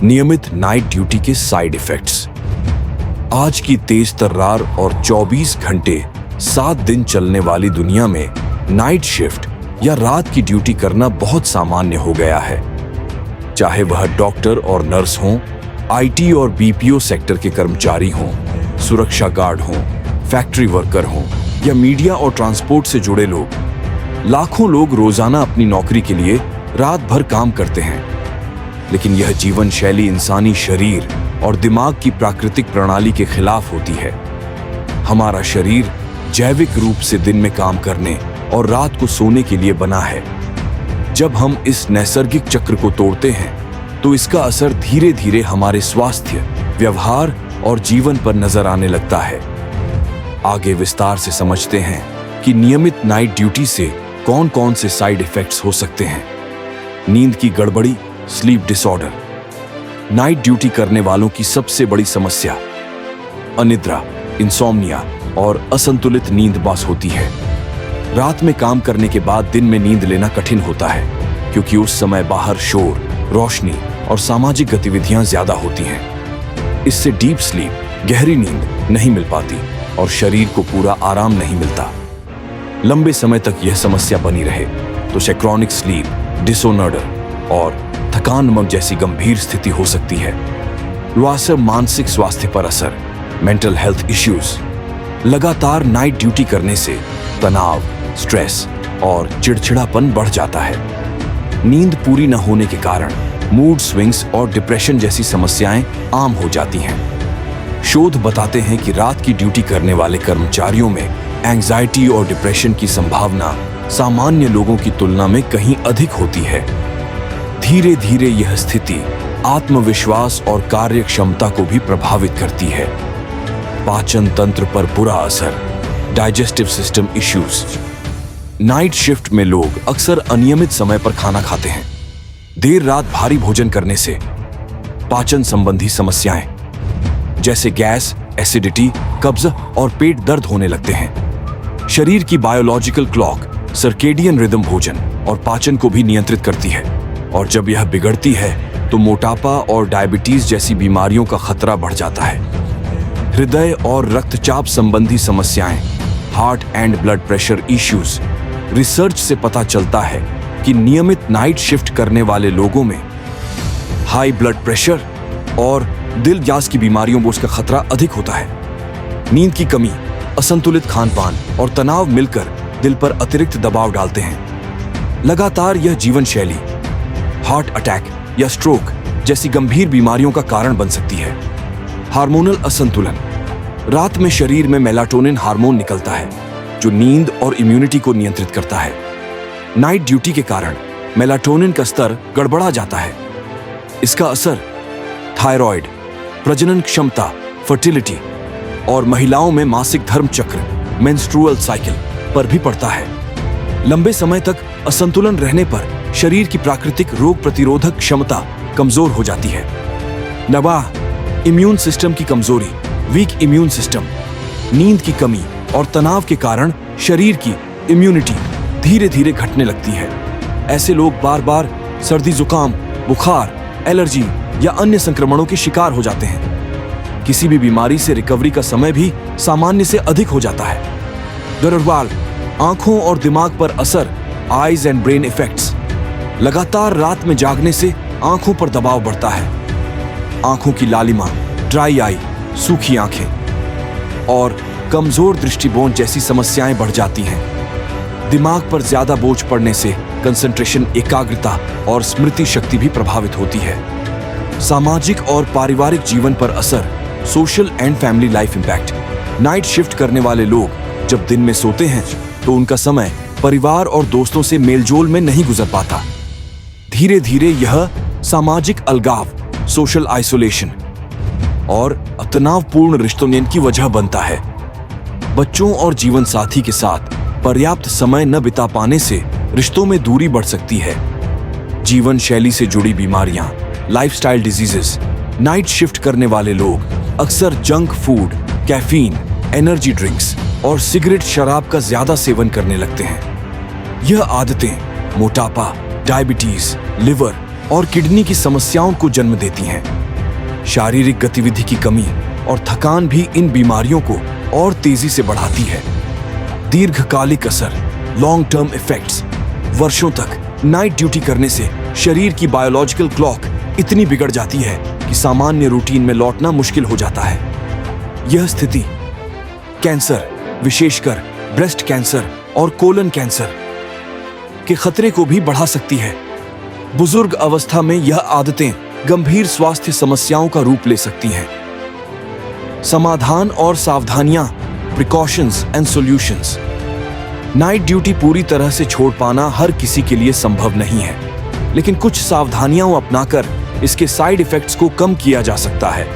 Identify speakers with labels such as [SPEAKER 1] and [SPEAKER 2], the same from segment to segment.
[SPEAKER 1] नियमित night duty के side effects. आज की तेज तर्रार और 24 घंटे 7 दिन चलने वाली दुनिया में नाइट शिफ्ट या रात की ड्यूटी करना बहुत सामान्य हो गया है। चाहे वह डॉक्टर और नर्स हों, आईटी और बीपीओ सेक्टर के कर्मचारी हों, सुरक्षा गार्ड हों, फैक्ट्री वर्कर हों या मीडिया और ट्रांसपोर्ट से जुड़े लोग। लाखों लोग रोजाना अपनी नौकरी के लिए रात भर काम करते हैं, लेकिन यह जीवन शैली इंसानी शरीर और दिमाग की प्राकृतिक प्रणाली के खिलाफ होती है। हमारा शरीर जैविक रूप से दिन में काम करने और रात को सोने के लिए बना है। जब हम इस नैसर्गिक चक्र को तोड़ते हैं तो इसका असर धीरे धीरे हमारे स्वास्थ्य, व्यवहार और जीवन पर नजर आने लगता है। आगे विस्तार से समझते हैं कि नियमित नाइट ड्यूटी से कौन कौन से साइड इफेक्ट्स हो सकते हैं। नींद की गड़बड़ी, स्लीप डिसऑर्डर। नाइट ड्यूटी करने वालों की सबसे बड़ी समस्या अनिद्रा, इंसोम्निया और असंतुलित नींद बस होती है। रात में काम करने के बाद दिन में नींद लेना कठिन होता है, क्योंकि उस समय बाहर शोर, रोशनी और सामाजिक गतिविधियां ज्यादा होती हैं। इससे डीप स्लीप, गहरी नींद नहीं मिल पाती और शरीर को पूरा आराम नहीं मिलता। लंबे समय तक यह समस्या बनी रहे तो क्रॉनिक स्लीप डिसऑर्डर और थकान जैसी गंभीर स्थिति हो सकती है। मानसिक स्वास्थ्य पर असर, मेंटल हेल्थ इश्यूज। लगातार नाइट ड्यूटी करने से तनाव, स्ट्रेस और चिड़चिड़ापन बढ़ जाता है। नींद पूरी न होने के कारण मूड स्विंग्स और डिप्रेशन जैसी समस्याएं आम हो जाती हैं। शोध बताते हैं कि रात की ड्यूटी करने वाले कर्मचारियों में एंजाइटी और डिप्रेशन की संभावना सामान्य लोगों की तुलना में कहीं अधिक होती है। धीरे धीरे यह स्थिति आत्मविश्वास और कार्य क्षमता को भी प्रभावित करती है। पाचन तंत्र पर बुरा असर, digestive system issues. Night shift में लोग अक्सर अनियमित समय पर खाना खाते हैं। देर रात भारी भोजन करने से पाचन संबंधी समस्याएं जैसे गैस, एसिडिटी, कब्ज और पेट दर्द होने लगते हैं। शरीर की बायोलॉजिकल क्लॉक, सर्केडियन रिदम भोजन और पाचन को भी नियंत्रित करती है, और जब यह बिगड़ती है तो मोटापा और डायबिटीज जैसी बीमारियों का खतरा बढ़ जाता है। हृदय और रक्तचाप संबंधी समस्याएं, heart and blood pressure issues. Research से पता चलता है कि नियमित नाइट शिफ्ट करने वाले लोगों में हाई ब्लड प्रेशर और दिल गैस की बीमारियों का खतरा अधिक होता है। नींद की कमी, असंतुलित खान-पान और तनाव मिलकर दिल पर अतिरिक्त दबाव डालते हैं। लगातार यह जीवन शैली हार्ट अटैक या स्ट्रोक जैसी गंभीर बीमारियों का कारण बन सकती है। हार्मोनल असंतुलन। रात में शरीर में मेलाटोनिन हार्मोन निकलता है, जो नींद और इम्यूनिटी को नियंत्रित करता है। नाइट ड्यूटी के कारण मेलाटोनिन का स्तर गड़बड़ा जाता है। इसका असर थायराइड, प्रजनन क्षमता, फर्टिलिटी और महिलाओं में मासिक धर्म चक्र, मेंस्ट्रुअल साइकिल पर भी पड़ता है। लंबे समय तक असंतुलन रहने पर शरीर की प्राकृतिक रोग प्रतिरोधक क्षमता कमजोर हो जाती है। इम्यून सिस्टम की कमजोरी, वीक इम्यून सिस्टम। नींद की कमी और तनाव के कारण शरीर की इम्यूनिटी धीरे धीरे घटने लगती है। ऐसे लोग बार बार सर्दी, जुकाम, बुखार, एलर्जी या अन्य संक्रमणों के शिकार हो जाते हैं। किसी भी बीमारी से रिकवरी का समय भी सामान्य से अधिक हो जाता है। गररवाल, आंखों और दिमाग पर असर, आईज एंड ब्रेन इफेक्ट्स। लगातार रात में जागने से आंखों पर दबाव बढ़ता है। आंखों की लालिमा, ड्राई आई, सूखी आंखें और कमजोर दृष्टिकोण जैसी समस्याएं बढ़ जाती हैं। दिमाग पर ज्यादा बोझ पड़ने से कंसंट्रेशन, एकाग्रता और स्मृति शक्ति भी प्रभावित होती है। सामाजिक और पारिवारिक जीवन पर असर, social and family life impact. Night shift करने वाले लोग जब दिन में सोते हैं तो उनका समय परिवार और दोस्तों से मेलजोल में नहीं गुजर पाता। धीरे धीरे यह सामाजिक अलगाव, सोशल आइसोलेशन और तनावपूर्ण रिश्तों की वजह बनता है। बच्चों और जीवन साथी के साथ पर्याप्त समय न बिता पाने से रिश्तों में दूरी बढ़ सकती है। जीवन शैली से जुड़ी बीमारियां, लाइफस्टाइल डिजीजेस। नाइट शिफ्ट करने वाले लोग अक्सर junk food, caffeine, energy drinks और सिगरेट, शराब का ज्यादा सेवन करने लगते हैं। यह आदतें मोटापा, डायबिटीज, लिवर और किडनी की समस्याओं को जन्म देती हैं। शारीरिक गतिविधि की कमी और थकान भी इन बीमारियों को और तेजी से बढ़ाती है। दीर्घकालिक असर, लॉन्ग टर्म इफेक्ट्स। वर्षों तक नाइट ड्यूटी करने से शरीर की बायोलॉजिकल क्लॉक इतनी बिगड़ जाती है कि सामान्य रूटीन में लौटना मुश्किल हो जाता है। यह स्थिति कैंसर, विशेषकर ब्रेस्ट कैंसर और कोलन कैंसर के खतरे को भी बढ़ा सकती है। बुजुर्ग अवस्था में यह आदतें गंभीर स्वास्थ्य समस्याओं का रूप ले सकती हैं। समाधान और सावधानियां, precautions and solutions. Night duty पूरी तरह से छोड़ पाना हर किसी के लिए संभव नहीं है, लेकिन कुछ सावधानियां अपनाकर इसके साइड इफेक्ट्स को कम किया जा सकता है।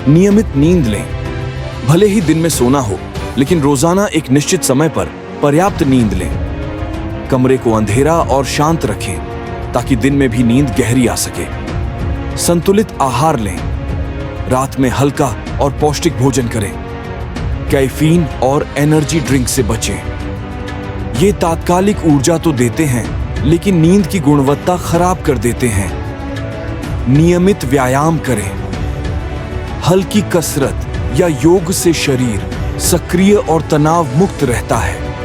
[SPEAKER 1] नियमित नींद लें। भले ही दिन में सोना हो, लेकिन रोजाना एक निश्चित समय पर पर्याप्त नींद लें। कमरे को अंधेरा और शांत रखें ताकि दिन में भी नींद गहरी आ सके। संतुलित आहार लें। रात में हल्का और पौष्टिक भोजन करें। कैफीन और एनर्जी ड्रिंक से बचें। ये तात्कालिक ऊर्जा तो देते हैं, लेकिन नींद की गुणवत्ता खराब कर देते हैं। नियमित व्यायाम करें। हल्की कसरत या योग से शरीर सक्रिय और तनाव मुक्त रहता है।